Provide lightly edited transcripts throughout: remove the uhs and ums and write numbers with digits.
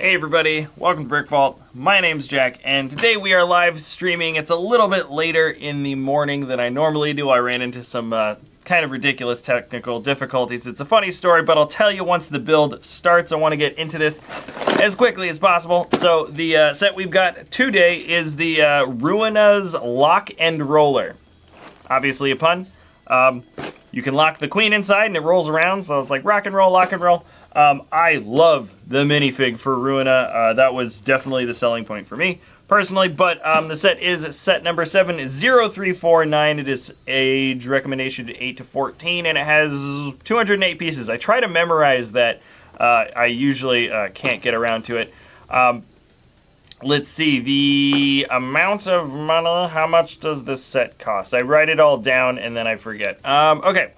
Hey everybody, welcome to BrickVault. My name's Jack, and today we are live streaming. It's a little bit later in the morning than I normally do. I ran into some kind of ridiculous technical difficulties. It's a funny story, but I'll tell you once the build starts. I want to get into this as quickly as possible. So the set we've got today is the Ruina's Lock and Roller. Obviously a pun. You can lock the queen inside and it rolls around, so it's like rock and roll, lock and roll. I love the minifig for Ruina. That was definitely the selling point for me, personally. But the set is set number 70349. It is age recommendation to 8 to 14, and it has 208 pieces. I try to memorize that. I usually can't get around to it. Let's see, the amount of money, how much does this set cost? I write it all down and then I forget. Okay.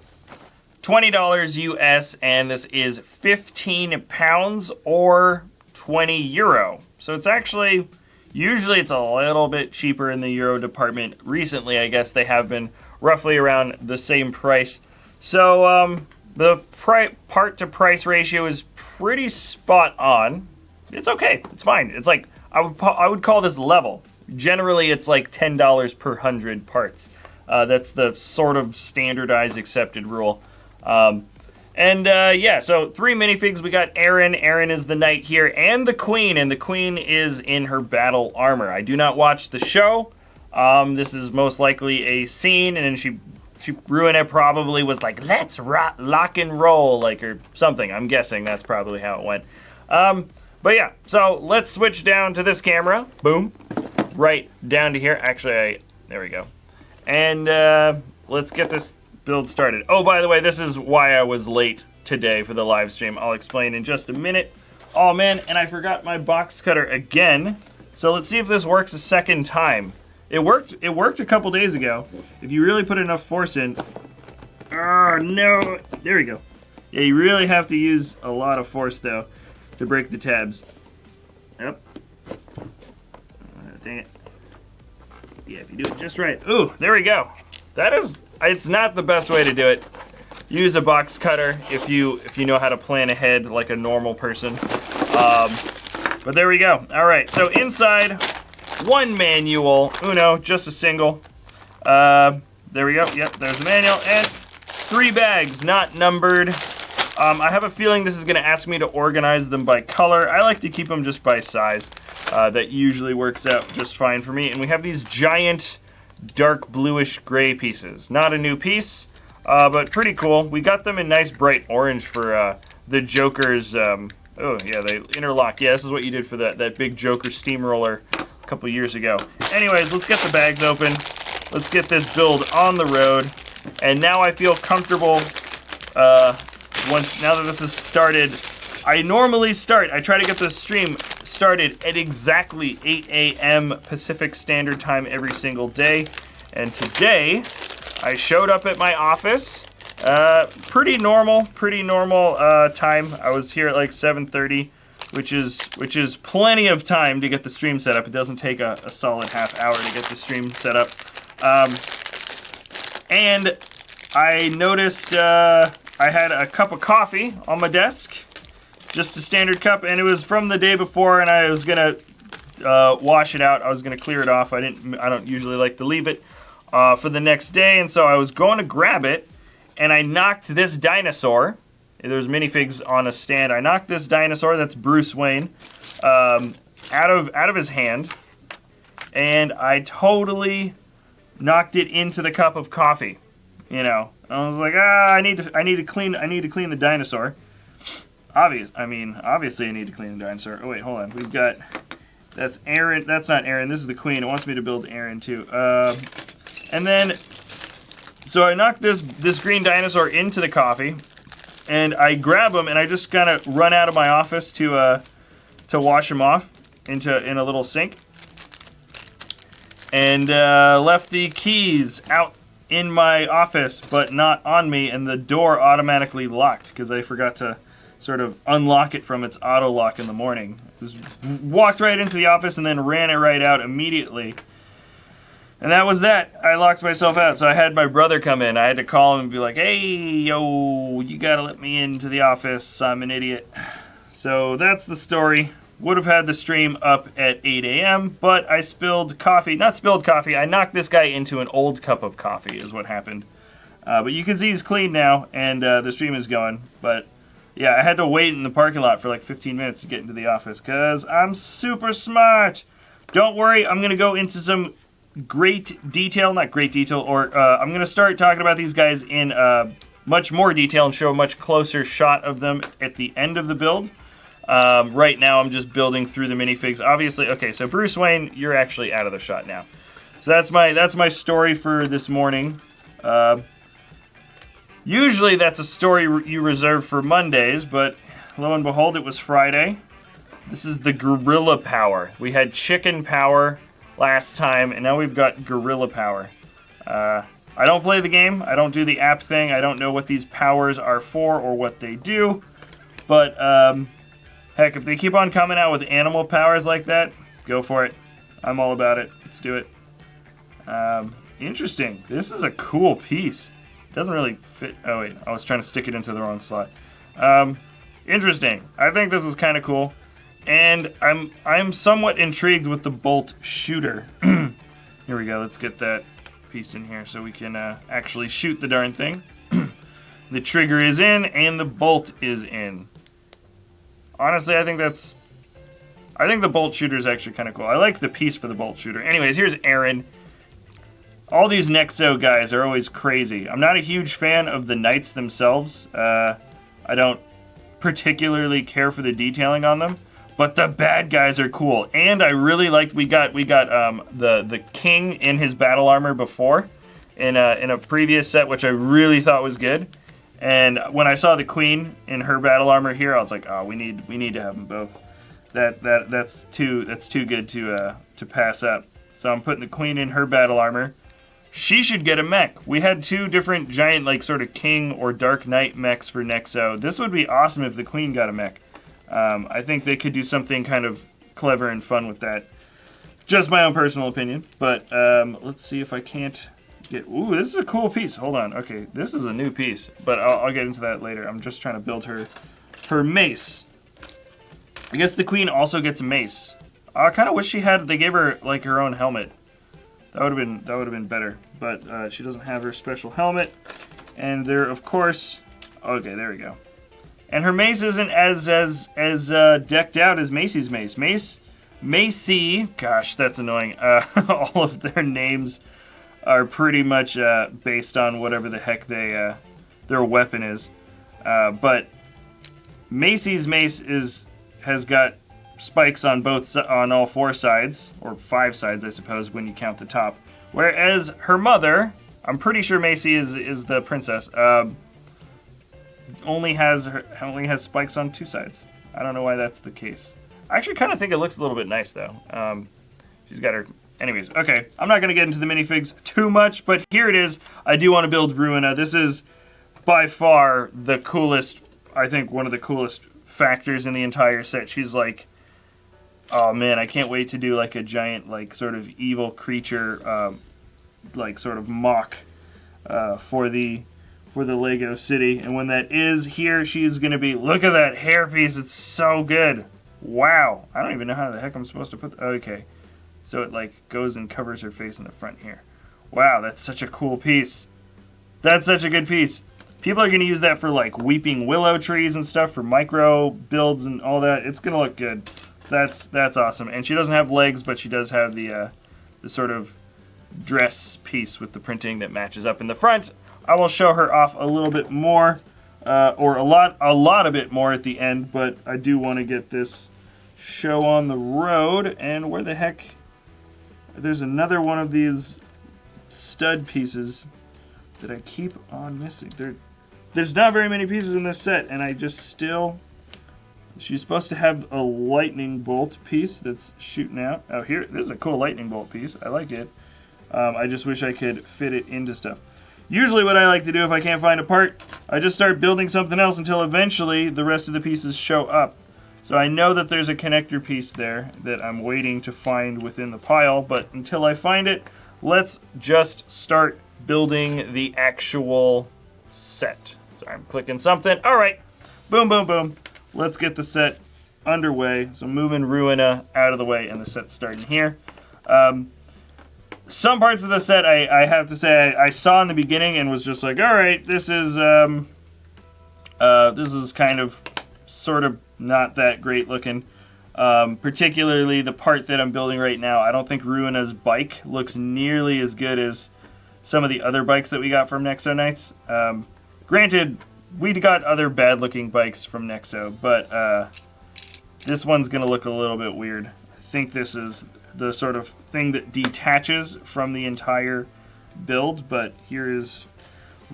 $20 US, and this is 15 pounds or 20 euro. So it's actually, usually it's a little bit cheaper in the euro department. Recently, I guess they have been roughly around the same price. So the part to price ratio is pretty spot on. It's okay, it's fine. It's like, I would call this level. Generally, it's like $10 per 100 parts. That's the sort of standardized accepted rule. Yeah, so 3 minifigs. We got Erin. Erin is the knight here, and the queen is in her battle armor. I do not watch the show. This is most likely a scene, and then Ruina probably was like, let's lock and roll, like, or something. I'm guessing that's probably how it went. But yeah, so let's switch down to this camera. Boom. Right down to here. Actually, there we go. And let's get this build started. Oh, by the way, this is why I was late today for the live stream. I'll explain in just a minute. Oh man, and I forgot my box cutter again. So let's see if this works a second time. It worked a couple days ago. If you really put enough force in. Oh no, there we go. Yeah, you really have to use a lot of force though to break the tabs. Yep. Dang it. Yeah, if you do it just right. Ooh, there we go. It's not the best way to do it. Use a box cutter if you know how to plan ahead like a normal person. But there we go. All right, so inside, one manual, uno, just a single. There we go. Yep, there's the manual, and 3 bags, not numbered. I have a feeling this is going to ask me to organize them by color. I like to keep them just by size. That usually works out just fine for me. And we have these giant dark bluish gray pieces. Not a new piece, but pretty cool. We got them in nice bright orange for the Joker's, oh yeah, they interlock. Yeah, this is what you did for that big Joker steamroller a couple years ago. Anyways, let's get the bags open. Let's get this build on the road. And now I feel comfortable, now that this is started. I try to get the stream started at exactly 8 a.m. Pacific Standard Time every single day. And today, I showed up at my office. Pretty normal time. I was here at like 7:30, which is plenty of time to get the stream set up. It doesn't take a solid half hour to get the stream set up. And I noticed I had a cup of coffee on my desk. Just a standard cup, and it was from the day before, and I was gonna wash it out. I was gonna clear it off. I don't usually like to leave it for the next day, and so I was going to grab it, and I knocked this dinosaur. There's minifigs on a stand. I knocked this dinosaur, that's Bruce Wayne, out of his hand, and I totally knocked it into the cup of coffee. You know, I was like, I need to clean the dinosaur. Obviously I need to clean the dinosaur. Oh wait, hold on. We've got, that's Erin. That's not Erin. This is the queen. It wants me to build Erin too. And then, so I knocked this green dinosaur into the coffee, and I grab him and I just kind of run out of my office to wash him off in a little sink, and left the keys out in my office, but not on me, and the door automatically locked because I forgot to sort of unlock it from its auto lock in the morning. Just walked right into the office and then ran it right out immediately. And that was that. I locked myself out, so I had my brother come in. I had to call him and be like, hey, yo, you gotta let me into the office. I'm an idiot. So that's the story. would have had the stream up at 8 a.m., but I spilled coffee. Not spilled coffee, I knocked this guy into an old cup of coffee is what happened. But you can see he's clean now, and the stream is going. But yeah, I had to wait in the parking lot for like 15 minutes to get into the office, because I'm super smart. Don't worry, I'm going to go into some great detail, not great detail, or I'm going to start talking about these guys in much more detail and show a much closer shot of them at the end of the build. Right now I'm just building through the minifigs. Obviously, okay, so Bruce Wayne, you're actually out of the shot now. So that's my story for this morning. Usually that's a story you reserve for Mondays, but lo and behold, it was Friday. This is the gorilla power. We had chicken power last time, and now we've got gorilla power. I don't play the game. I don't do the app thing. I don't know what these powers are for or what they do. But, heck, if they keep on coming out with animal powers like that, go for it. I'm all about it. Let's do it. Interesting. This is a cool piece. Doesn't really fit. Oh, wait. I was trying to stick it into the wrong slot. Interesting. I think this is kind of cool. And I'm somewhat intrigued with the bolt shooter. Here we go. Let's get that piece in here so we can actually shoot the darn thing. The trigger is in and the bolt is in. Honestly, I think the bolt shooter is actually kind of cool. I like the piece for the bolt shooter. Anyways, here's Aaron. All these Nexo guys are always crazy. I'm not a huge fan of the knights themselves. I don't particularly care for the detailing on them, but the bad guys are cool. And I really liked we got the king in his battle armor before in a previous set, which I really thought was good. And when I saw the queen in her battle armor here, I was like, oh, we need to have them both. That's too good to pass up. So I'm putting the queen in her battle armor. She should get a mech. We had two different giant, like, sort of king or dark knight mechs for Nexo. This would be awesome if the queen got a mech. I think they could do something kind of clever and fun with that. Just my own personal opinion. But let's see if I can't get... Ooh, this is a cool piece. Hold on. Okay, this is a new piece. But I'll get into that later. I'm just trying to build her mace. I guess the queen also gets a mace. I kind of wish they gave her, like, her own helmet. That would have been better, but she doesn't have her special helmet, and there, of course. Okay, there we go. And her mace isn't as decked out as Macy's mace. Macy, gosh, that's annoying. All of their names are pretty much based on whatever the heck their weapon is. But Macy's mace has got spikes on all four sides, or 5 sides, I suppose, when you count the top. Whereas her mother, I'm pretty sure Macy is the princess, only has spikes on 2 sides. I don't know why that's the case. I actually kind of think it looks a little bit nice though. She's got her. Anyways, okay. I'm not gonna get into the minifigs too much, but here it is. I do want to build Ruina. This is by far the coolest. I think one of the coolest factors in the entire set. She's like. Oh man, I can't wait to do like a giant, like, sort of evil creature, like, sort of mock for the Lego city. And when that is here, she's gonna be. Look at that hairpiece; it's so good. Wow, I don't even know how the heck I'm supposed to put. Okay, so it like goes and covers her face in the front here. Wow, that's such a cool piece. That's such a good piece. People are gonna use that for like weeping willow trees and stuff for micro builds and all that. It's gonna look good. That's awesome. And she doesn't have legs, but she does have the sort of dress piece with the printing that matches up in the front. I will show her off a little bit more, or a lot a bit more at the end, but I do want to get this show on the road. And where the heck? There's another one of these stud pieces that I keep on missing. There's not very many pieces in this set, and I just still... She's supposed to have a lightning bolt piece that's shooting out. Oh, here, this is a cool lightning bolt piece. I like it. I just wish I could fit it into stuff. Usually what I like to do if I can't find a part, I just start building something else until eventually the rest of the pieces show up. So I know that there's a connector piece there that I'm waiting to find within the pile, but until I find it, let's just start building the actual set. Sorry, I'm clicking something. All right, boom, boom, boom. Let's get the set underway. So moving Ruina out of the way, and the set's starting here. Some parts of the set, I have to say, I saw in the beginning and was just like, all right, this is kind of, sort of not that great looking. Particularly the part that I'm building right now. I don't think Ruina's bike looks nearly as good as some of the other bikes that we got from Nexo Knights. Granted, we got other bad-looking bikes from Nexo, but this one's going to look a little bit weird. I think this is the sort of thing that detaches from the entire build, but here is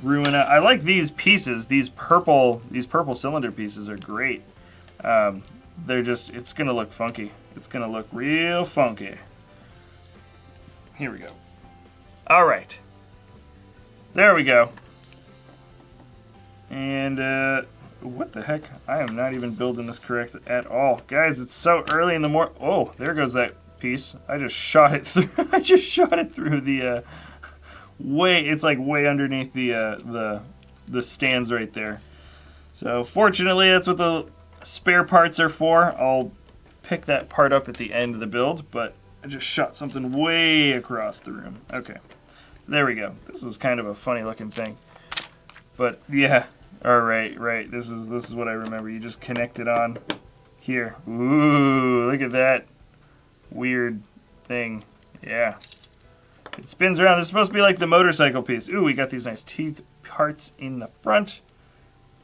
Ruina. I like these pieces. These purple cylinder pieces are great. They're just, it's going to look funky. It's going to look real funky. Here we go. All right. There we go. And, what the heck? I am not even building this correct at all. Guys, it's so early in the morning. Oh, there goes that piece. I just shot it through. I just shot it through the, it's like way underneath the stands right there. So, fortunately, that's what the spare parts are for. I'll pick that part up at the end of the build, but I just shot something way across the room. Okay, there we go. This is kind of a funny looking thing, but yeah. All right, right. This is what I remember. You just connect it on here. Ooh, look at that weird thing. Yeah, it spins around. This is supposed to be like the motorcycle piece. Ooh, we got these nice teeth parts in the front,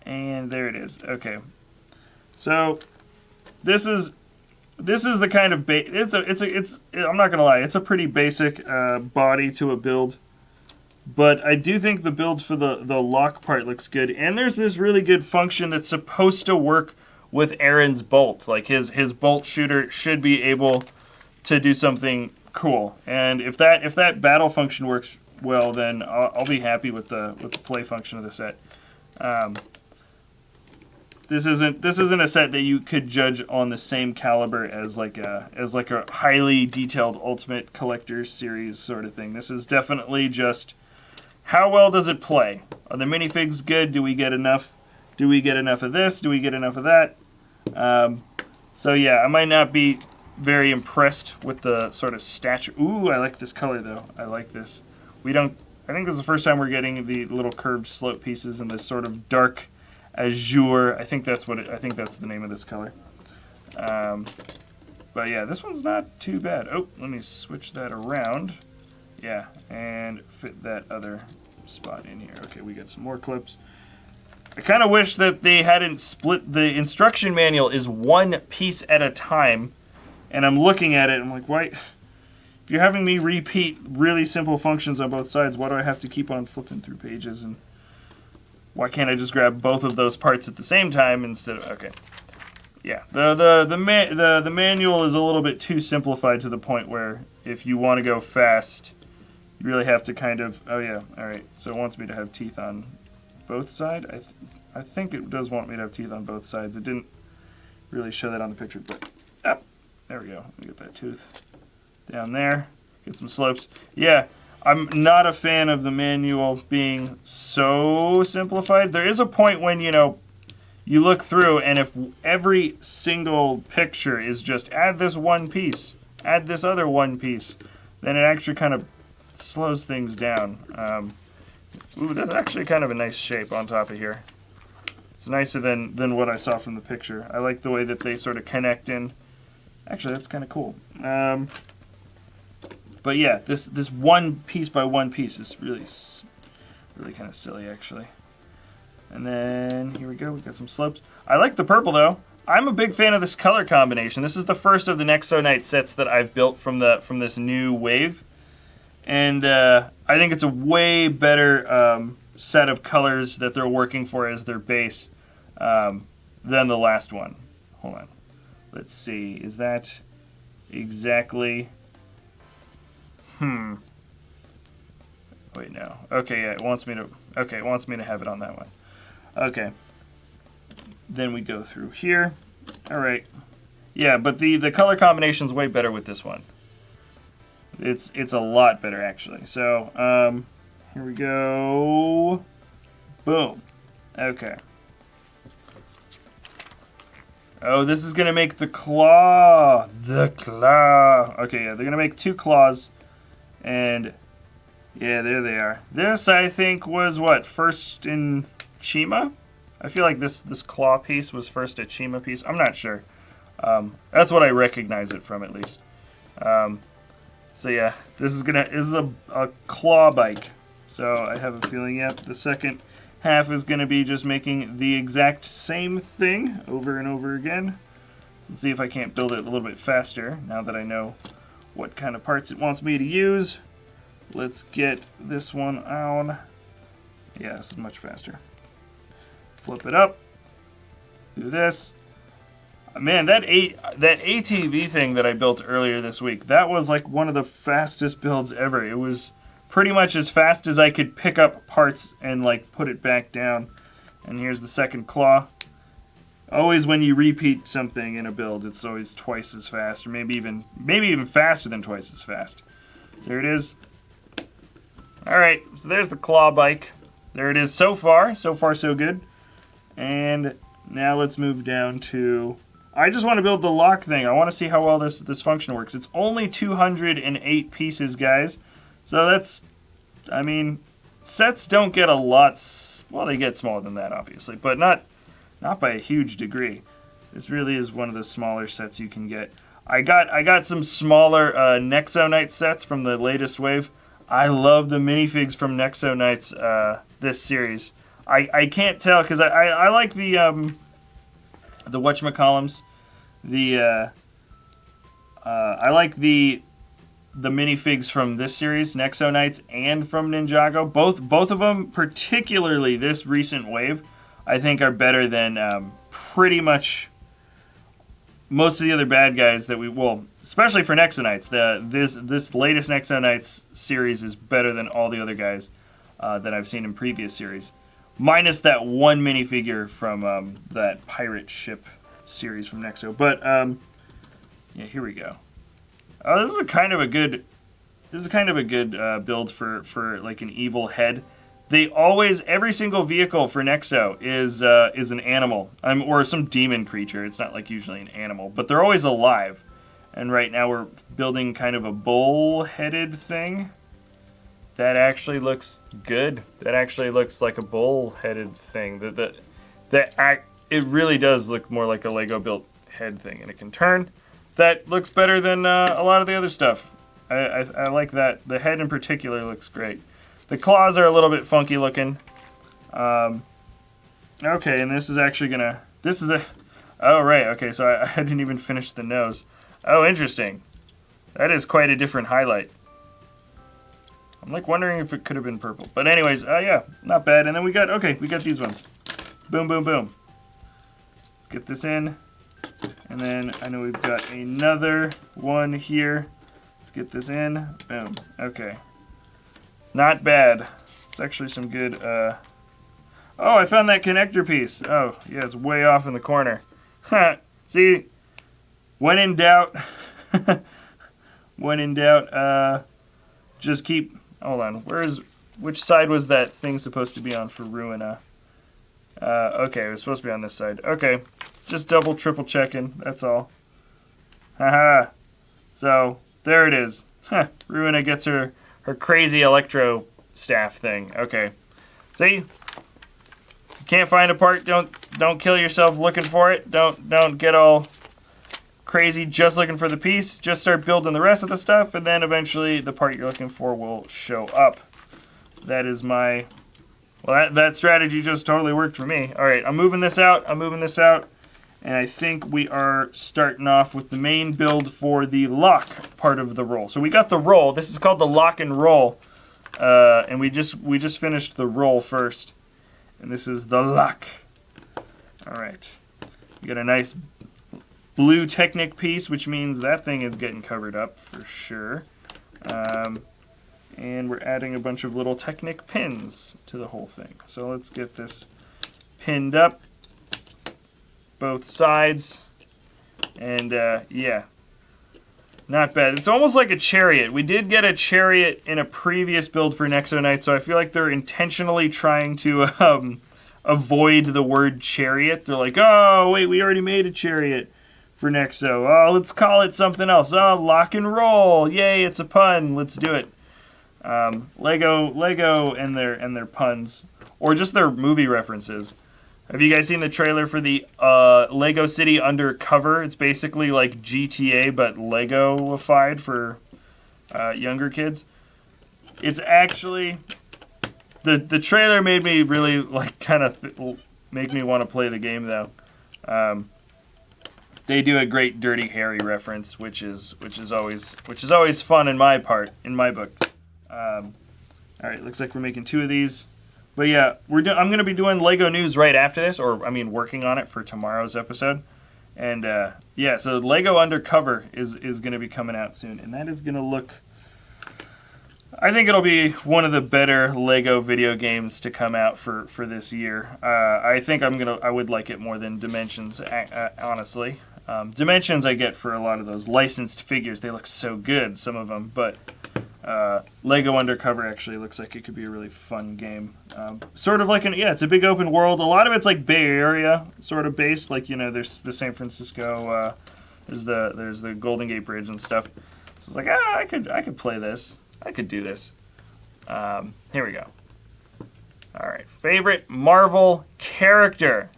and there it is. Okay. So this is the kind of I'm not gonna lie, it's a pretty basic body to a build, but I do think the build for the lock part looks good, and there's this really good function that's supposed to work with Aaron's bolt. Like his bolt shooter should be able to do something cool, and if that battle function works well, then I'll be happy with the play function of the set. This isn't a set that you could judge on the same caliber as like a highly detailed Ultimate Collector's Series sort of thing. This is definitely just how well does it play? Are the minifigs good? Do we get enough? Do we get enough of this? Do we get enough of that? So yeah, I might not be very impressed with the sort of stature. Ooh, I like this color though. I like this. I think this is the first time we're getting the little curved slope pieces in this sort of dark azure. I think that's the name of this color. But yeah, this one's not too bad. Oh, let me switch that around. Yeah, and fit that other spot in here. Okay, we got some more clips. I kind of wish that they hadn't split. The instruction manual is one piece at a time, and I'm looking at it, I'm like, why? If you're having me repeat really simple functions on both sides, why do I have to keep on flipping through pages? And why can't I just grab both of those parts at the same time instead of, okay. Yeah, the manual is a little bit too simplified to the point where if you want to go fast, you really have to kind of, oh yeah, all right. So it wants me to have teeth on both sides. I think it does want me to have teeth on both sides. It didn't really show that on the picture, but there we go. Let me get that tooth down there. Get some slopes. Yeah. I'm not a fan of the manual being so simplified. There is a point when, you look through, and if every single picture is just add this one piece, add this other one piece, then it actually kind of slows things down. Ooh, that's actually kind of a nice shape on top of here. It's nicer than what I saw from the picture. I like the way that they sort of connect in. Actually, that's kind of cool. But yeah, this one piece by one piece is really kind of silly, actually. And then here we go. We got some slopes. I like the purple though. I'm a big fan of this color combination. This is the first of the Nexo Knight sets that I've built from this new wave, and I think it's a way better set of colors that they're working for as their base than the last one. Hold on. Let's see. Is that exactly? Wait, no. Okay, yeah, it wants me to have it on that one. Okay. Then we go through here. All right. Yeah, but the color combination's way better with this one. It's a lot better actually. So, here we go. Boom. Okay. Oh, this is gonna make the claw. The claw. Okay, yeah, they're gonna make 2 claws. And yeah, there they are. This, I think, was what, first in Chima? I feel like this claw piece was first a Chima piece. I'm not sure. That's what I recognize it from, at least. So yeah, this is a claw bike. So I have a feeling, yep, the second half is going to be just making the exact same thing over and over again. So let's see if I can't build it a little bit faster now that I know what kind of parts it wants me to use. Let's get this one on. Yeah, this is much faster. Flip it up. Do this. Man, that ATV thing that I built earlier this week, that was like one of the fastest builds ever. It was pretty much as fast as I could pick up parts and like put it back down. And here's the second claw. Always when you repeat something in a build, it's always twice as fast, or maybe even faster than twice as fast. There it is. Alright, so there's the claw bike. There it is so far. So far, so good. And now let's move down to... I just want to build the lock thing. I want to see how well this function works. It's only 208 pieces, guys. So that's... I mean, sets don't get a lot... Well, they get smaller than that, obviously. But not by a huge degree. This really is one of the smaller sets you can get. I got some smaller Nexo Knight sets from the latest wave. I love the minifigs from Nexo Knights this series. I can't tell because I like the whatchamacallums. I like the minifigs from this series, Nexo Knights, and from Ninjago. Both of them, particularly this recent wave, I think are better than pretty much most of the other bad guys that especially for Nexo Knights. This latest Nexo Knights series is better than all the other guys that I've seen in previous series. Minus that one minifigure from that pirate ship series from Nexo. But yeah, here we go. Oh, this is kind of a good build for like an evil head. They always, every single vehicle for Nexo is an animal, or some demon creature. It's not like usually an animal, but they're always alive. And right now we're building kind of a bull-headed thing. That actually looks good. That actually looks like a bull-headed thing. It really does look more like a Lego-built head thing, and it can turn. That looks better than a lot of the other stuff. I like that. The head in particular looks great. The claws are a little bit funky looking. Okay, and this is actually gonna... Oh, right, okay, so I didn't even finish the nose. Oh, interesting. That is quite a different highlight. I'm like wondering if it could have been purple. But anyways, yeah, not bad. And then we got these ones. Boom, boom, boom. Let's get this in. And then I know we've got another one here. Let's get this in. Boom. Okay. Not bad. It's actually some good... Oh, I found that connector piece. Oh, yeah, it's way off in the corner. See? When in doubt... just keep... Hold on. Which side was that thing supposed to be on for Ruina? Okay, it was supposed to be on this side. Okay. Just double, triple checking. That's all. Haha. So, there it is. Ruina gets her crazy electro staff thing. Okay. See? If you can't find a part, don't kill yourself looking for it. Don't get all crazy just looking for the piece. Just start building the rest of the stuff, and then eventually the part you're looking for will show up. That is my... Well, that strategy just totally worked for me. All right, I'm moving this out. And I think we are starting off with the main build for the lock part of the roll. So we got the roll. This is called the lock and roll. And we just finished the roll first. And this is the lock. All right. We got a nice blue Technic piece, which means that thing is getting covered up for sure. And we're adding a bunch of little Technic pins to the whole thing. So let's get this pinned up. Both sides, and yeah, not bad. It's almost like a chariot. We did get a chariot in a previous build for Nexo Knight, so I feel like they're intentionally trying to avoid the word chariot. They're like, oh, wait, we already made a chariot for Nexo. Oh, let's call it something else. Oh, lock and roll. Yay, it's a pun. Let's do it. Lego and their puns, or just their movie references. Have you guys seen the trailer for the Lego City Undercover? It's basically like GTA but Lego-ified for younger kids. It's actually the trailer made me really like kind of make me want to play the game though. They do a great Dirty Harry reference, which is always fun in my book. All right, looks like we're making 2 of these. But yeah, I'm going to be doing Lego news right after this, or I mean working on it for tomorrow's episode. And yeah, so Lego Undercover is going to be coming out soon, and that is going to look, I think it'll be one of the better Lego video games to come out for this year. I think I would like it more than Dimensions, honestly. Dimensions I get for a lot of those licensed figures. They look so good, some of them, but Lego Undercover actually looks like it could be a really fun game. Sort of like it's a big open world. A lot of it's like Bay Area sort of based. Like, there's the San Francisco, there's the Golden Gate Bridge and stuff. So it's like, I could play this. I could do this. Here we go. All right, favorite Marvel character.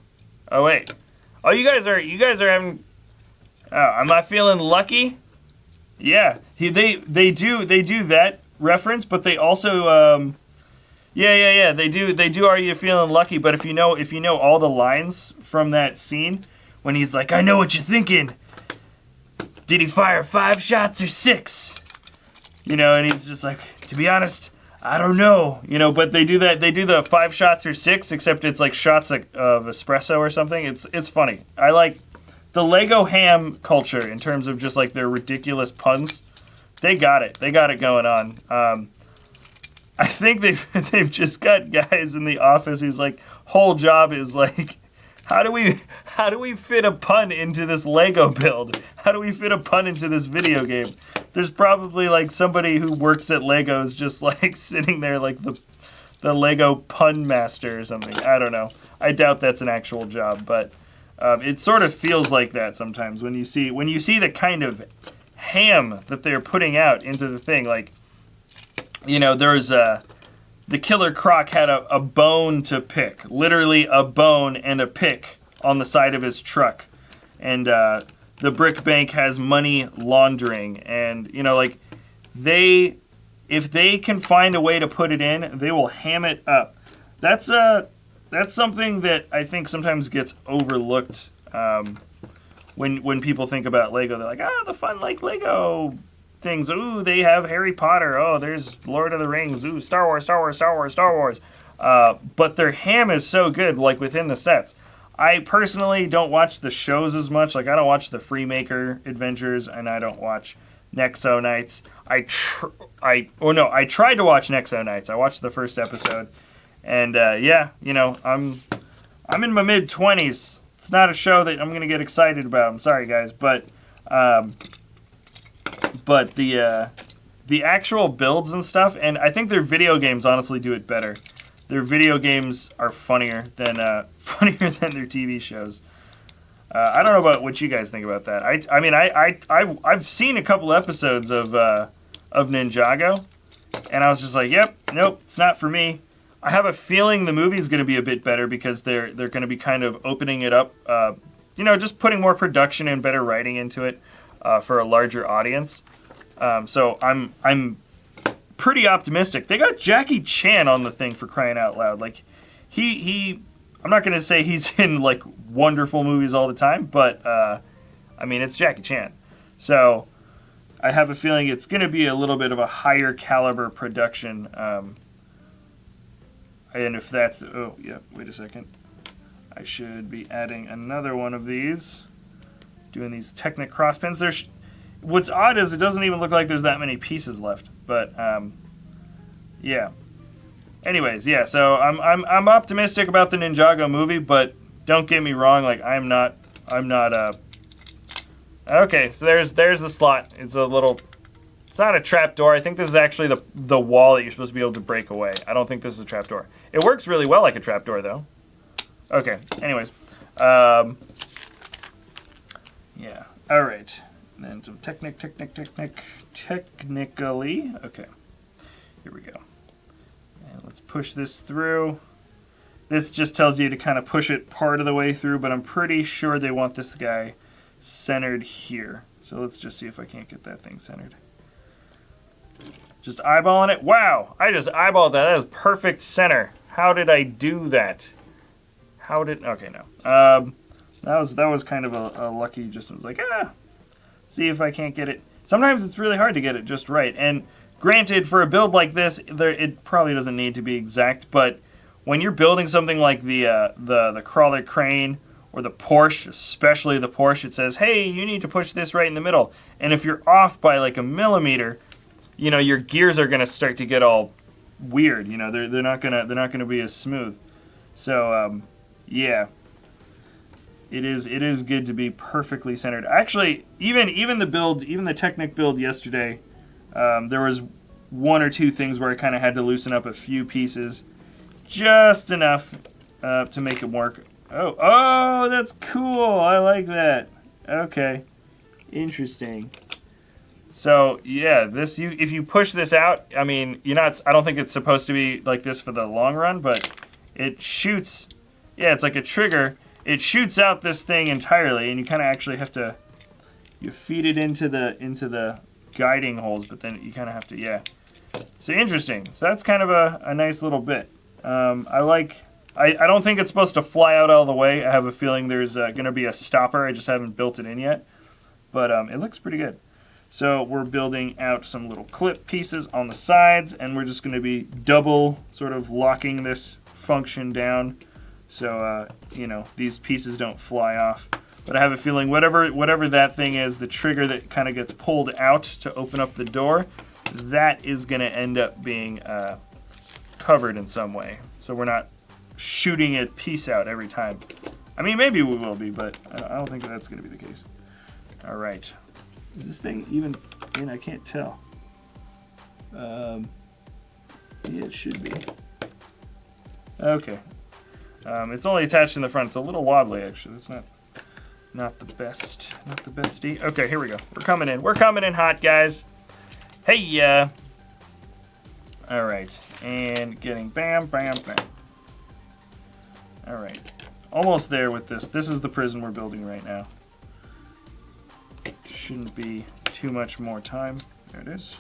Oh wait. Oh, you guys are having. Oh, am I feeling lucky? Yeah, they do that reference, but they also they do. Are you feeling lucky? But if you know all the lines from that scene, when he's like, "I know what you're thinking. Did he fire 5 shots or 6?" And he's just like, "To be honest, I don't know." But they do that. They do the 5 shots or 6, except it's like shots of espresso or something. It's funny. I like the Lego ham culture in terms of just like their ridiculous puns. They got it. They got it going on. I think they've just got guys in the office whose like whole job is like, how do we fit a pun into this Lego build? How do we fit a pun into this video game? There's probably like somebody who works at Legos just like sitting there like the Lego pun master or something. I don't know. I doubt that's an actual job, but it sort of feels like that sometimes when you see the kind of ham that they're putting out into the thing. Like, there's the Killer Croc had a bone to pick, literally a bone and a pick on the side of his truck, and the Brick Bank has money laundering, and if they can find a way to put it in, they will ham it up. That's something that I think sometimes gets overlooked when people think about Lego. They're like, the fun like Lego things. Ooh, they have Harry Potter. Oh, there's Lord of the Rings. Ooh, Star Wars. But their ham is so good, like within the sets. I personally don't watch the shows as much. Like, I don't watch the Freemaker Adventures, and I don't watch Nexo Nights. I tried to watch Nexo Nights. I watched the first episode, and I'm in my mid-20s. It's not a show that I'm gonna get excited about. I'm sorry, guys, but the actual builds and stuff, and I think their video games honestly do it better. Their video games are funnier than their TV shows. I don't know about what you guys think about that. I've seen a couple episodes of Ninjago, and I was just like, yep, nope, it's not for me. I have a feeling the movie's going to be a bit better because they're going to be kind of opening it up, just putting more production and better writing into it for a larger audience. So I'm pretty optimistic. They got Jackie Chan on the thing, for crying out loud. Like, I'm not going to say he's in like wonderful movies all the time, but it's Jackie Chan. So I have a feeling it's going to be a little bit of a higher caliber production. And if that's wait a second. I should be adding another one of these. Doing these Technic crosspins. What's odd is it doesn't even look like there's that many pieces left. But yeah. Anyways, yeah. So I'm optimistic about the Ninjago movie, but don't get me wrong. Like, I'm not. Okay, so there's the slot. It's a little. It's not a trap door. I think this is actually the wall that you're supposed to be able to break away. I don't think this is a trap door. It works really well like a trap door, though. Okay, anyways. Yeah, all right. And then some technically. Okay, here we go. And let's push this through. This just tells you to kind of push it part of the way through, but I'm pretty sure they want this guy centered here. So let's just see if I can't get that thing centered. Just eyeballing it. Wow, I just eyeballed that. That is perfect center. How did I do that? Okay, no. That was kind of a lucky, just was like, see if I can't get it. Sometimes it's really hard to get it just right. And granted, for a build like this, it probably doesn't need to be exact, but when you're building something like the crawler crane or the Porsche, especially the Porsche, it says, hey, you need to push this right in the middle. And if you're off by like a millimeter, you know, your gears are gonna start to get all weird. You know, they're not gonna be as smooth. So yeah, it is good to be perfectly centered. Actually, even the Technic build yesterday, there was one or two things where I kind of had to loosen up a few pieces, just enough to make it work. Oh, that's cool. I like that. Okay, interesting. So yeah, if you push this out, I mean, I don't think it's supposed to be like this for the long run, but it shoots. Yeah, it's like a trigger. It shoots out this thing entirely, and you kind of actually have to feed it into the guiding holes, but then you kind of have to, yeah. So interesting. So that's kind of a nice little bit. I don't think it's supposed to fly out all the way. I have a feeling there's going to be a stopper. I just haven't built it in yet, but it looks pretty good. So we're building out some little clip pieces on the sides, and we're just going to be double sort of locking this function down so you know, these pieces don't fly off. But I have a feeling whatever that thing is, the trigger that kind of gets pulled out to open up the door, that is going to end up being covered in some way. So we're not shooting a piece out every time. I mean, maybe we will be, but I don't think that's going to be the case. All right. Is this thing even in? I can't tell. Yeah, it should be. Okay. It's only attached in the front. It's a little wobbly, actually. It's not the best. Not the bestie. Okay, here we go. We're coming in. We're coming in hot, guys. Hey, all right. And getting bam, bam, bam. All right. Almost there with this. This is the prison we're building right now. Shouldn't be too much more time. There it is.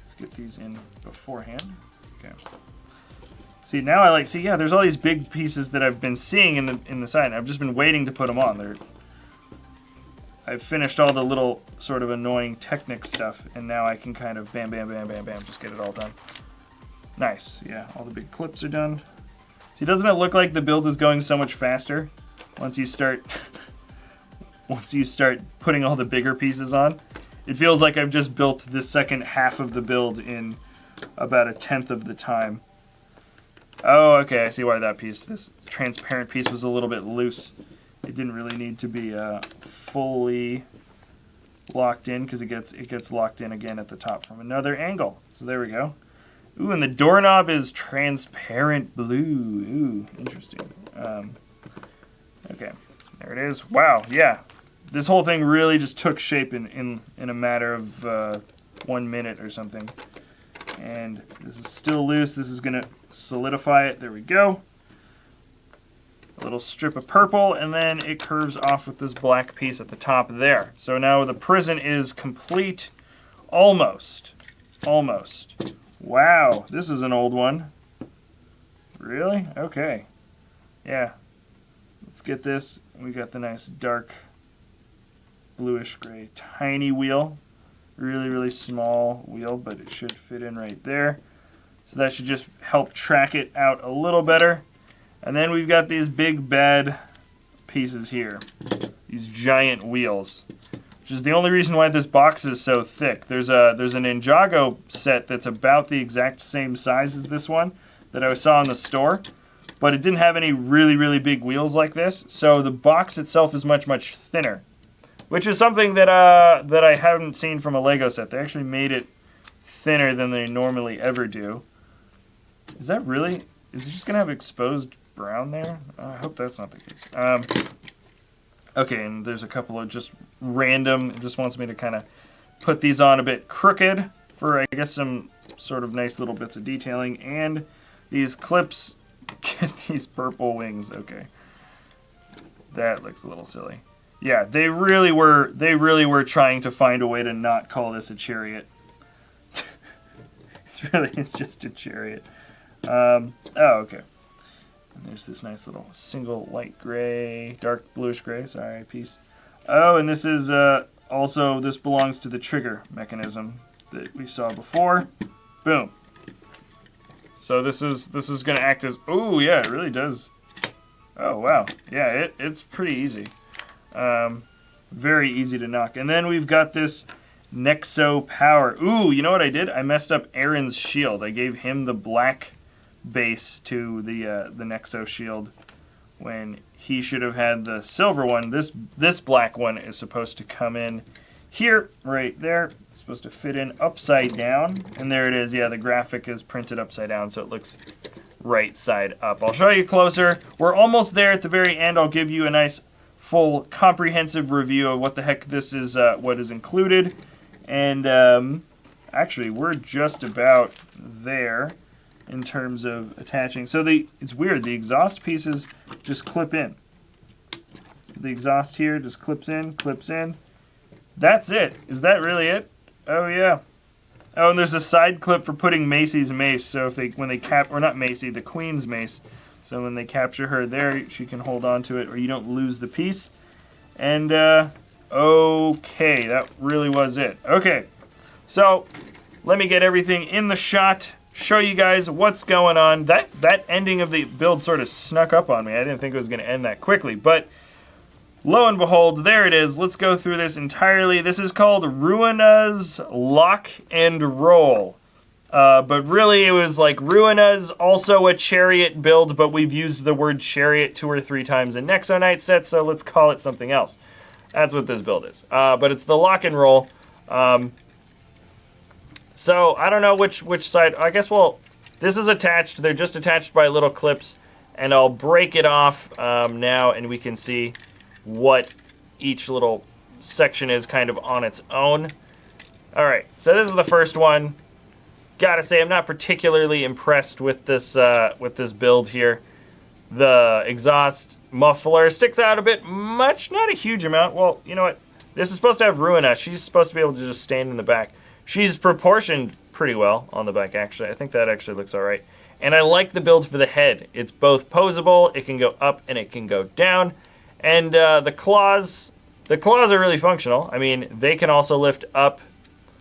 Let's get these in beforehand. Okay. See, now yeah, there's all these big pieces that I've been seeing in the side. I've just been waiting to put them on. I've finished all the little sort of annoying Technic stuff, and now I can kind of bam, bam, bam, bam, bam, just get it all done. Nice. Yeah, all the big clips are done. See, doesn't it look like the build is going so much faster once you start putting all the bigger pieces on? It feels like I've just built the second half of the build in about 1/10 of the time. Oh, okay, I see why this transparent piece was a little bit loose. It didn't really need to be fully locked in, because it gets locked in again at the top from another angle. So there we go. Ooh, and the doorknob is transparent blue. Ooh, interesting. Okay, there it is. Wow, yeah. This whole thing really just took shape in a matter of 1 minute or something. And this is still loose. This is going to solidify it. There we go. A little strip of purple, and then it curves off with this black piece at the top there. So now the prison is complete. Almost. Almost. Wow, this is an old one. Really? Okay. Yeah. Let's get this. We got the nice dark bluish gray tiny wheel. Really, really small wheel, but it should fit in right there. So that should just help track it out a little better. And then we've got these big bad pieces here. These giant wheels. Which is the only reason why this box is so thick. There's an Ninjago set that's about the exact same size as this one that I saw in the store. But it didn't have any really, really big wheels like this. So the box itself is much, much thinner. Which is something that I haven't seen from a Lego set. They actually made it thinner than they normally ever do. Is that really? Is it just going to have exposed brown there. I hope that's not the case. Okay, and there's a couple of just random, it just wants me to kind of put these on a bit crooked for, I guess, some sort of nice little bits of detailing. And these clips get these purple wings. Okay. That looks a little silly. Yeah, they really were trying to find a way to not call this a chariot. It's just a chariot. Oh, okay. And there's this nice little single light gray, dark bluish gray, sorry, piece. Oh, and this is also, this belongs to the trigger mechanism that we saw before. Boom. So this is going to act as, oh yeah, it really does. Oh wow, yeah, it's pretty easy. Very easy to knock. And then we've got this Nexo power. Ooh, you know what I did? I messed up Aaron's shield. I gave him the black base to the Nexo shield when he should have had the silver one. This black one is supposed to come in here, right there. It's supposed to fit in upside down. And there it is. Yeah, the graphic is printed upside down, so it looks right side up. I'll show you closer. We're almost there at the very end. I'll give you a nice full comprehensive review of what the heck this is, what is included. And actually, we're just about there in terms of attaching. So it's weird. The exhaust pieces just clip in. So the exhaust here just clips in. That's it. Is that really it? Oh yeah. Oh, and there's a side clip for putting Macy's mace. So if when they or not Macy, the Queen's mace. So when they capture her there, she can hold on to it, or you don't lose the piece. And okay, that really was it. Okay, so let me get everything in the shot. Show you guys what's going on. That ending of the build sort of snuck up on me. I didn't think it was going to end that quickly, but lo and behold, there it is. Let's go through this entirely. This is called Ruina's Lock and Roll. But really, it was like Ruina's also a chariot build, but we've used the word chariot 2 or 3 times in Nexo Night sets, so let's call it something else. That's what this build is. But it's the lock and roll. So I don't know which side. I guess, well, this is attached. They're just attached by little clips, and I'll break it off now, and we can see what each little section is kind of on its own. All right, so this is the first one. Gotta say, I'm not particularly impressed with this build here. The exhaust muffler sticks out a bit much, not a huge amount. Well, you know what? This is supposed to have Ruina. She's supposed to be able to just stand in the back. She's proportioned pretty well on the back, actually. I think that actually looks all right. And I like the build for the head. It's both posable. It can go up and it can go down. And the claws are really functional. I mean, they can also lift up.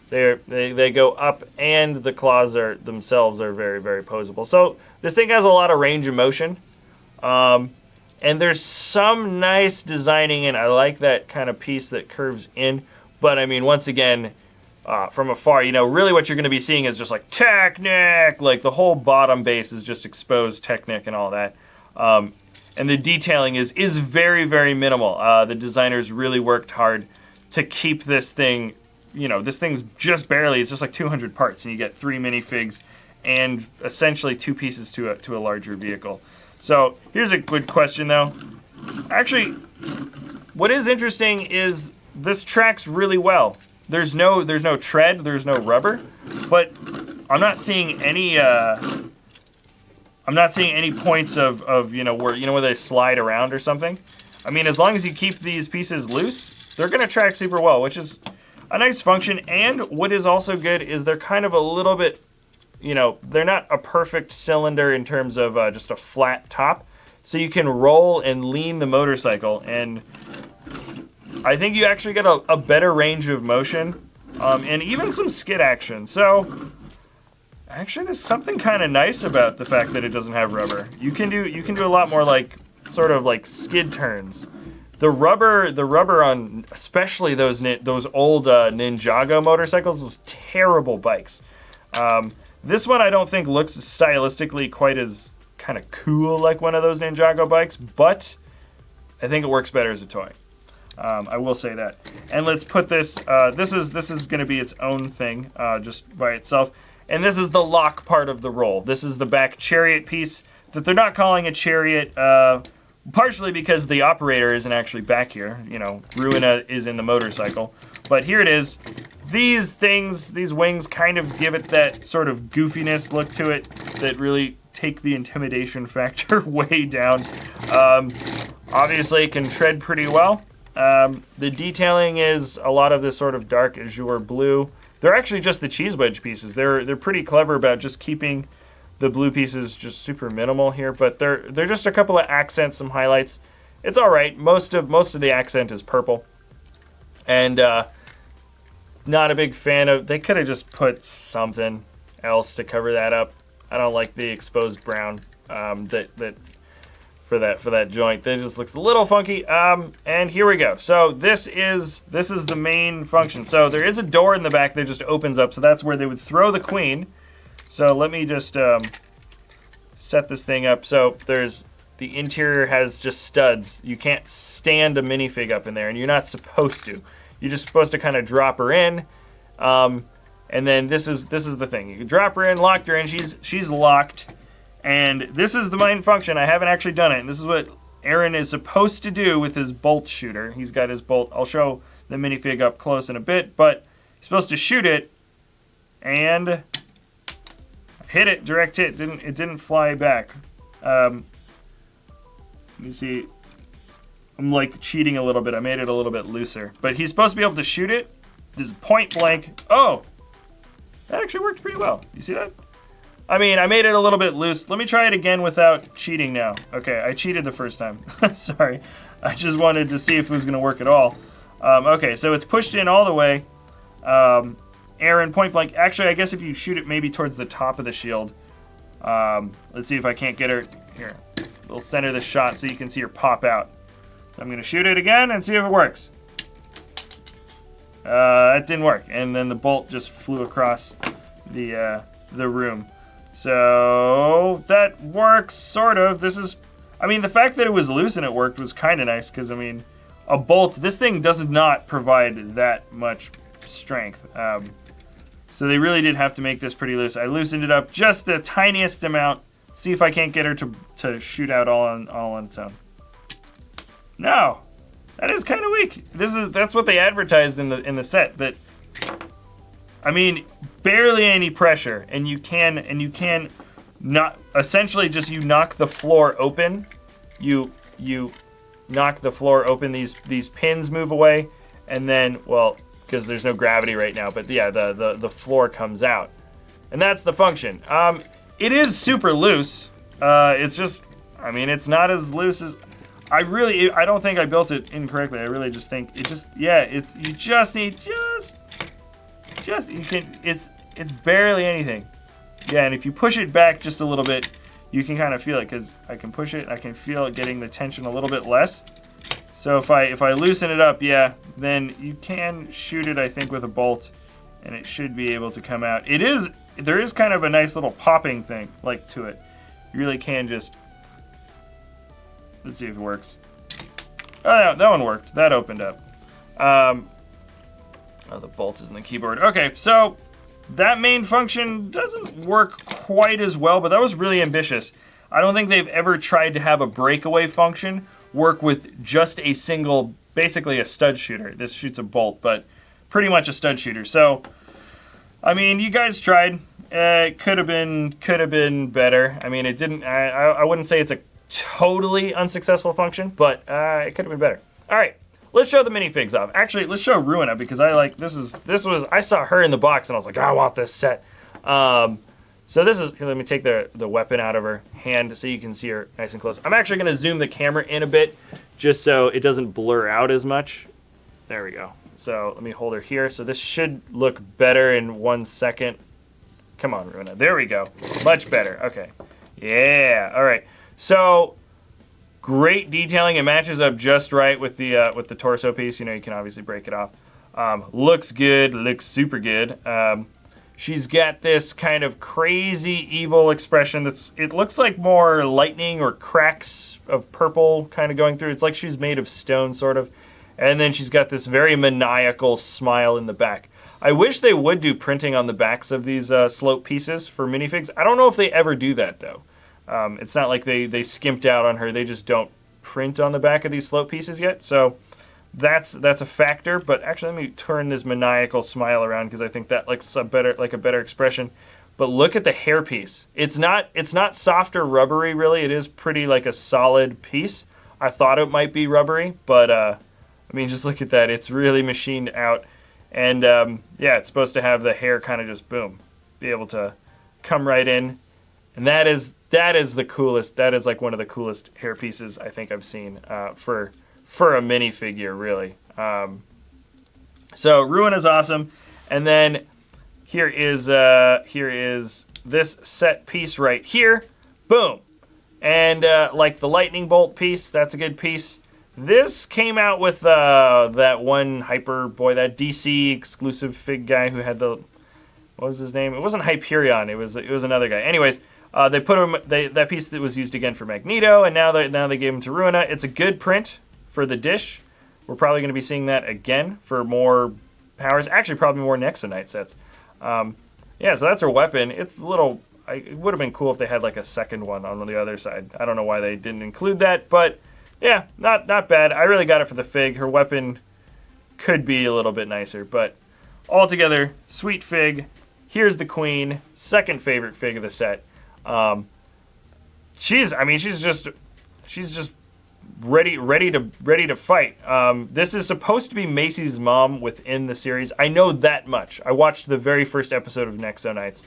They go up, and the claws themselves are very, very posable. So this thing has a lot of range of motion. And there's some nice designing, and I like that kind of piece that curves in. But I mean, once again, from afar, you know, really what you're going to be seeing is just like Technic. Like the whole bottom base is just exposed Technic and all that. And the detailing is very, very minimal. The designers really worked hard to keep this thing. You know, this thing's just barely, it's just like 200 parts, and you get 3 minifigs and essentially 2 pieces to a larger vehicle. So here's a good question though. Actually, what is interesting is this tracks really well. There's no tread, there's no rubber, but I'm not seeing any points of where they slide around or something. I mean, as long as you keep these pieces loose, they're gonna track super well, which is a nice function. And what is also good is they're kind of a little bit, they're not a perfect cylinder in terms of just a flat top. So you can roll and lean the motorcycle. And I think you actually get a better range of motion and even some skid action. So actually there's something kind of nice about the fact that it doesn't have rubber. You can do a lot more like sort of like skid turns. The rubber on especially those old Ninjago motorcycles, those terrible bikes. This one I don't think looks stylistically quite as kind of cool like one of those Ninjago bikes, but I think it works better as a toy. I will say that. And let's put this. This is going to be its own thing, just by itself. And this is the lock part of the roll. This is the back chariot piece that they're not calling a chariot, partially because the operator isn't actually back here. You know, Ruina is in the motorcycle. But here it is. These things, these wings kind of give it that sort of goofiness look to it that really take the intimidation factor way down. Obviously, it can tread pretty well. The detailing is a lot of this sort of dark azure blue. They're actually just the cheese wedge pieces. They're pretty clever about just keeping the blue pieces just super minimal here, but they're just a couple of accents, some highlights. It's all right. Most of the accent is purple, and not a big fan of. They could have just put something else to cover that up. I don't like the exposed brown that for that joint. That just looks a little funky. And here we go. So this is the main function. So there is a door in the back that just opens up. So that's where they would throw the queen. So let me just set this thing up. So the interior has just studs. You can't stand a minifig up in there, and you're not supposed to. You're just supposed to kind of drop her in. And then this is the thing. You can drop her in, lock her in. She's locked. And this is the main function. I haven't actually done it. And this is what Aaron is supposed to do with his bolt shooter. He's got his bolt. I'll show the minifig up close in a bit. But he's supposed to shoot it. And hit it, direct hit. It didn't fly back. Let me see. I'm like cheating a little bit. I made it a little bit looser. But he's supposed to be able to shoot it. This is point blank. Oh! That actually worked pretty well. You see that? I mean, I made it a little bit loose. Let me try it again without cheating now. Okay, I cheated the first time. Sorry. I just wanted to see if it was going to work at all. Okay, so it's pushed in all the way. Aaron, point blank. Actually, I guess if you shoot it maybe towards the top of the shield. Let's see if I can't get her. Here. We'll center the shot so you can see her pop out. I'm going to shoot it again and see if it works. That didn't work. And then the bolt just flew across the room. So that works, sort of. I mean, the fact that it was loose and it worked was kind of nice because, I mean, a bolt, this thing does not provide that much strength. So they really did have to make this pretty loose. I loosened it up just the tiniest amount. See if I can't get her to shoot out all on its own. No, that is kind of weak. That's what they advertised in the set. That, I mean, barely any pressure, and you can not essentially just you knock the floor open. You knock the floor open. These pins move away, and then because there's no gravity right now, but yeah, the floor comes out, and that's the function. It is super loose. It's just, I mean, it's not as loose as. I don't think I built it incorrectly. I really just think it just, yeah, you just need it's barely anything. Yeah, and if you push it back just a little bit, you can kind of feel it because I can push it. I can feel it getting the tension a little bit less. So if I loosen it up, yeah, then you can shoot it, I think, with a bolt, and it should be able to come out. There is kind of a nice little popping thing like to it. You really can just. Let's see if it works. Oh, that one worked. That opened up. Oh, the bolt is in the keyboard. Okay, so that main function doesn't work quite as well, but that was really ambitious. I don't think they've ever tried to have a breakaway function work with just a single, basically a stud shooter. This shoots a bolt, but pretty much a stud shooter. So, I mean, you guys tried. It could have been better. I mean, it didn't. I wouldn't say it's a totally unsuccessful function, but it could have been better. All right, let's show the minifigs off. Actually, let's show Ruina because I saw her in the box and I was like, I want this set. So this is, let me take the weapon out of her hand so you can see her nice and close. I'm actually going to zoom the camera in a bit just so it doesn't blur out as much. There we go. So let me hold her here. So this should look better in 1 second. Come on, Ruina. There we go. Much better. Okay. Yeah. All right. So great detailing. It matches up just right with the torso piece. You know, you can obviously break it off. Looks good. Looks super good. She's got this kind of crazy evil expression it looks like more lightning or cracks of purple kind of going through. It's like she's made of stone, sort of. And then she's got this very maniacal smile in the back. I wish they would do printing on the backs of these slope pieces for minifigs. I don't know if they ever do that, though. It's not like they skimped out on her. They just don't print on the back of these slope pieces yet. So that's a factor. But actually, let me turn this maniacal smile around because I think that looks a better expression. But look at the hairpiece. It's not soft or rubbery really. It is pretty like a solid piece. I thought it might be rubbery, but I mean, just look at that. It's really machined out. And yeah, it's supposed to have the hair kind of just boom, be able to come right in. And that is the coolest. That is like one of the coolest hair pieces I think I've seen for a minifigure, really. So Ruin is awesome. And then here is this set piece right here. Boom. And like the lightning bolt piece, that's a good piece. This came out with that one that DC exclusive fig guy who had what was his name? It wasn't Hyperion. It was another guy. Anyways, they put him that piece that was used again for Magneto, and now they gave him to Ruina. It's a good print for the dish. We're probably going to be seeing that again for more powers. Actually, probably more Nexo Knight sets. Yeah, so that's her weapon. It's a little. It would have been cool if they had like a second one on the other side. I don't know why they didn't include that, but yeah, not bad. I really got it for the fig. Her weapon could be a little bit nicer, but altogether, sweet fig. Here's the queen, second favorite fig of the set. She's just ready to fight. This is supposed to be Macy's mom within the series. I know that much. I watched the very first episode of Nexo Knights.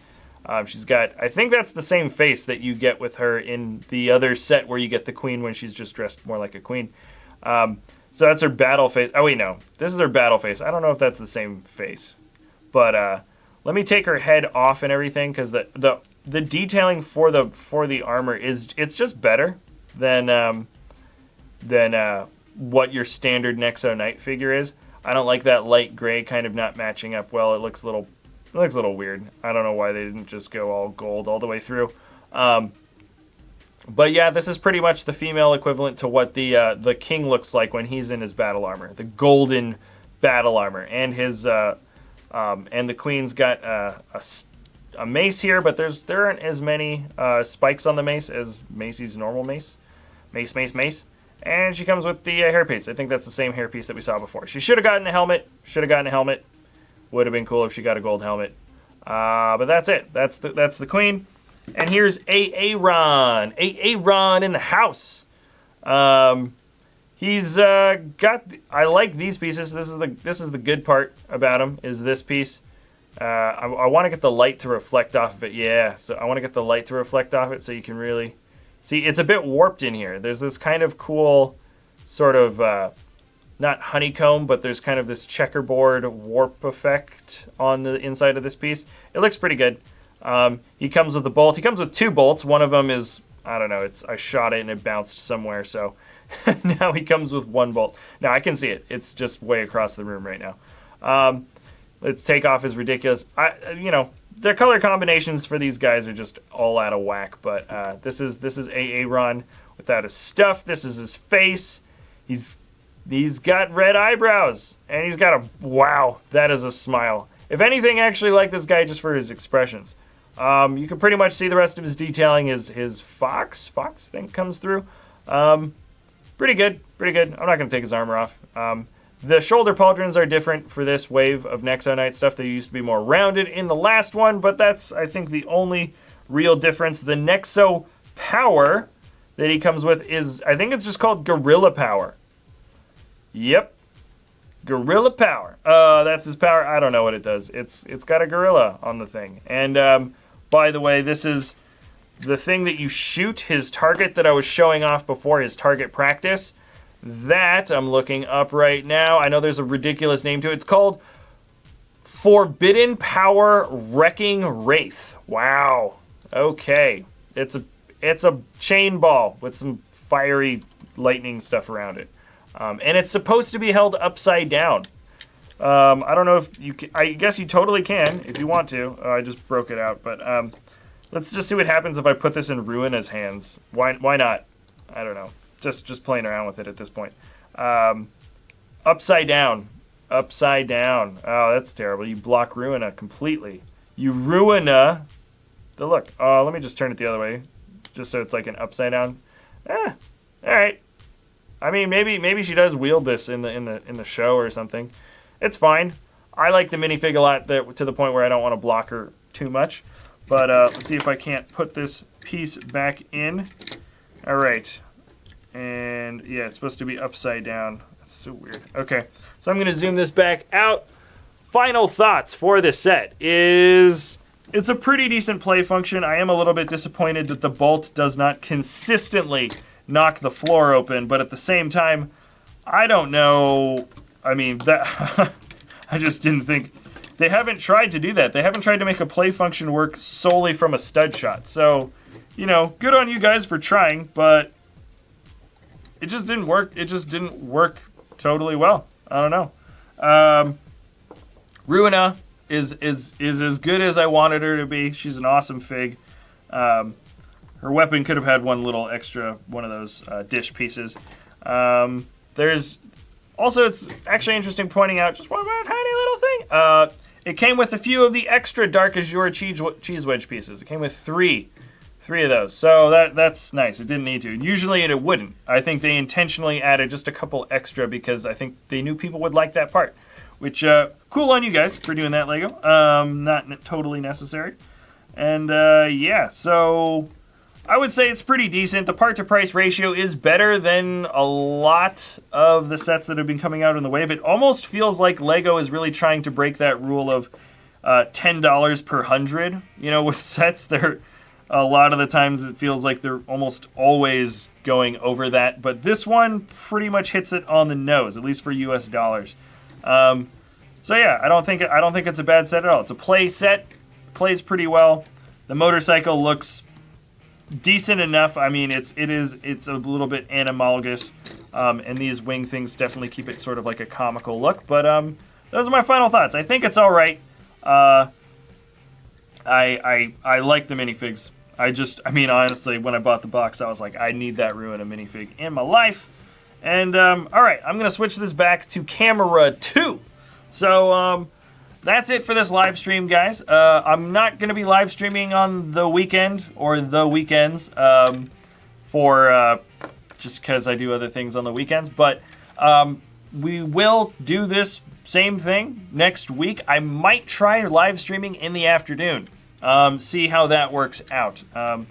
She's got, I think that's the same face that you get with her in the other set where you get the queen when she's just dressed more like a queen. So that's her battle face. Oh wait, no, this is her battle face. I don't know if that's the same face, but let me take her head off and everything because the detailing for the armor it's just better than what your standard Nexo Knight figure is. I don't like that light gray kind of not matching up well. It looks a little weird. I don't know why they didn't just go all gold all the way through. But yeah, this is pretty much the female equivalent to what the king looks like when he's in his battle armor, the golden battle armor, and his and the queen's got a mace here, but there aren't as many spikes on the mace as Macy's normal mace. Mace. And she comes with the hairpiece. I think that's the same hairpiece that we saw before. She should have gotten a helmet. Would have been cool if she got a gold helmet. But that's it. That's the queen. And here's Aaron. Aaron in the house. He's got. I like these pieces. This is the good part about him. Is this piece? I want to get the light to reflect off of it. Yeah. So I want to get the light to reflect off it so you can really see. It's a bit warped in here. There's this kind of cool sort of. Not honeycomb, but there's kind of this checkerboard warp effect on the inside of this piece. It looks pretty good. He comes with a bolt. He comes with two bolts. One of them is, I don't know, I shot it and it bounced somewhere, so now he comes with one bolt. Now I can see it. It's just way across the room right now. Its takeoff is ridiculous. The color combinations for these guys are just all out of whack, but this is Aaron without his stuff. This is his face. He's got red eyebrows, and he's got wow, that is a smile. If anything, I actually like this guy just for his expressions. You can pretty much see the rest of his detailing. His fox thing comes through. Pretty good. I'm not going to take his armor off. The shoulder pauldrons are different for this wave of Nexo Knight stuff. They used to be more rounded in the last one, but that's, I think, the only real difference. The Nexo power that he comes with is, I think it's just called Gorilla Power. Yep. Gorilla Power. That's his power. I don't know what it does. It's got a gorilla on the thing. And by the way, this is the thing that you shoot his target that I was showing off before, his target practice. That I'm looking up right now. I know there's a ridiculous name to it. It's called Forbidden Power Wrecking Wraith. Wow. Okay. It's a chain ball with some fiery lightning stuff around it. And it's supposed to be held upside down. I don't know if you can, I guess you totally can if you want to. I just broke it out, but let's just see what happens if I put this in Ruina's hands. Why not? I don't know. Just playing around with it at this point. Upside down. Upside down. Oh, that's terrible. You block Ruina completely. You Ruina the look. Let me just turn it the other way. just so it's like an upside down. All right. I mean, maybe she does wield this in the show or something. It's fine. I like the minifig a lot to the point where I don't want to block her too much. But let's see if I can't put this piece back in. All right. And yeah, it's supposed to be upside down. That's so weird. Okay, so I'm going to zoom this back out. Final thoughts for this set is it's a pretty decent play function. I am a little bit disappointed that the bolt does not consistently knock the floor open, but at the same time, I don't know. I mean, that I just didn't think. They haven't tried to do that. They haven't tried to make a play function work solely from a stud shot. So, you know, good on you guys for trying, but it just didn't work. It just didn't work totally well. I don't know. Ruina is as good as I wanted her to be. She's an awesome fig. Her weapon could have had one little extra one of those dish pieces. There's also, it's actually interesting pointing out just one more tiny little thing. It came with a few of the extra dark azure cheese wedge pieces. It came with three of those. So that's nice. It didn't need to. Usually it wouldn't. I think they intentionally added just a couple extra because I think they knew people would like that part. Which, cool on you guys for doing that, Lego. Not totally necessary. And, yeah, so I would say it's pretty decent. The part-to-price ratio is better than a lot of the sets that have been coming out in the wave. It almost feels like Lego is really trying to break that rule of $10 per 100. You know, with sets, a lot of the times it feels like they're almost always going over that. But this one pretty much hits it on the nose, at least for US dollars. So yeah, I don't think it's a bad set at all. It's a play set, plays pretty well. The motorcycle looks decent enough. I mean, it's a little bit animalgous, and these wing things definitely keep it sort of like a comical look. But those are my final thoughts. I think it's all right. I like the minifigs. I mean, honestly, when I bought the box, I was like, I need that Ruina minifig in my life. And, all right, I'm going to switch this back to camera 2. So, that's it for this live stream, guys. I'm not going to be live streaming on the weekend or the weekends just because I do other things on the weekends. But we will do this same thing next week. I might try live streaming in the afternoon. See how that works out. I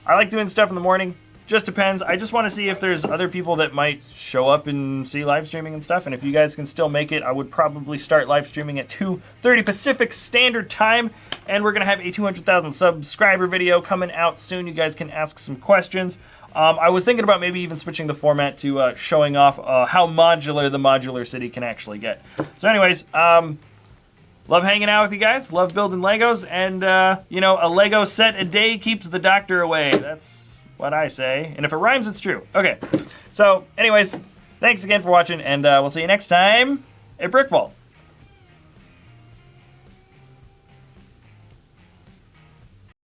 like doing stuff in the morning. Just depends. I just want to see if there's other people that might show up and see live streaming and stuff. And if you guys can still make it, I would probably start live streaming at 2:30 Pacific Standard Time. And we're going to have a 200,000 subscriber video coming out soon. You guys can ask some questions. I was thinking about maybe even switching the format to showing off how modular the modular city can actually get. So anyways, love hanging out with you guys. Love building Legos. And, you know, a Lego set a day keeps the doctor away. That's what I say. And if it rhymes, it's true. Okay. So, anyways, thanks again for watching, and we'll see you next time at BrickVault.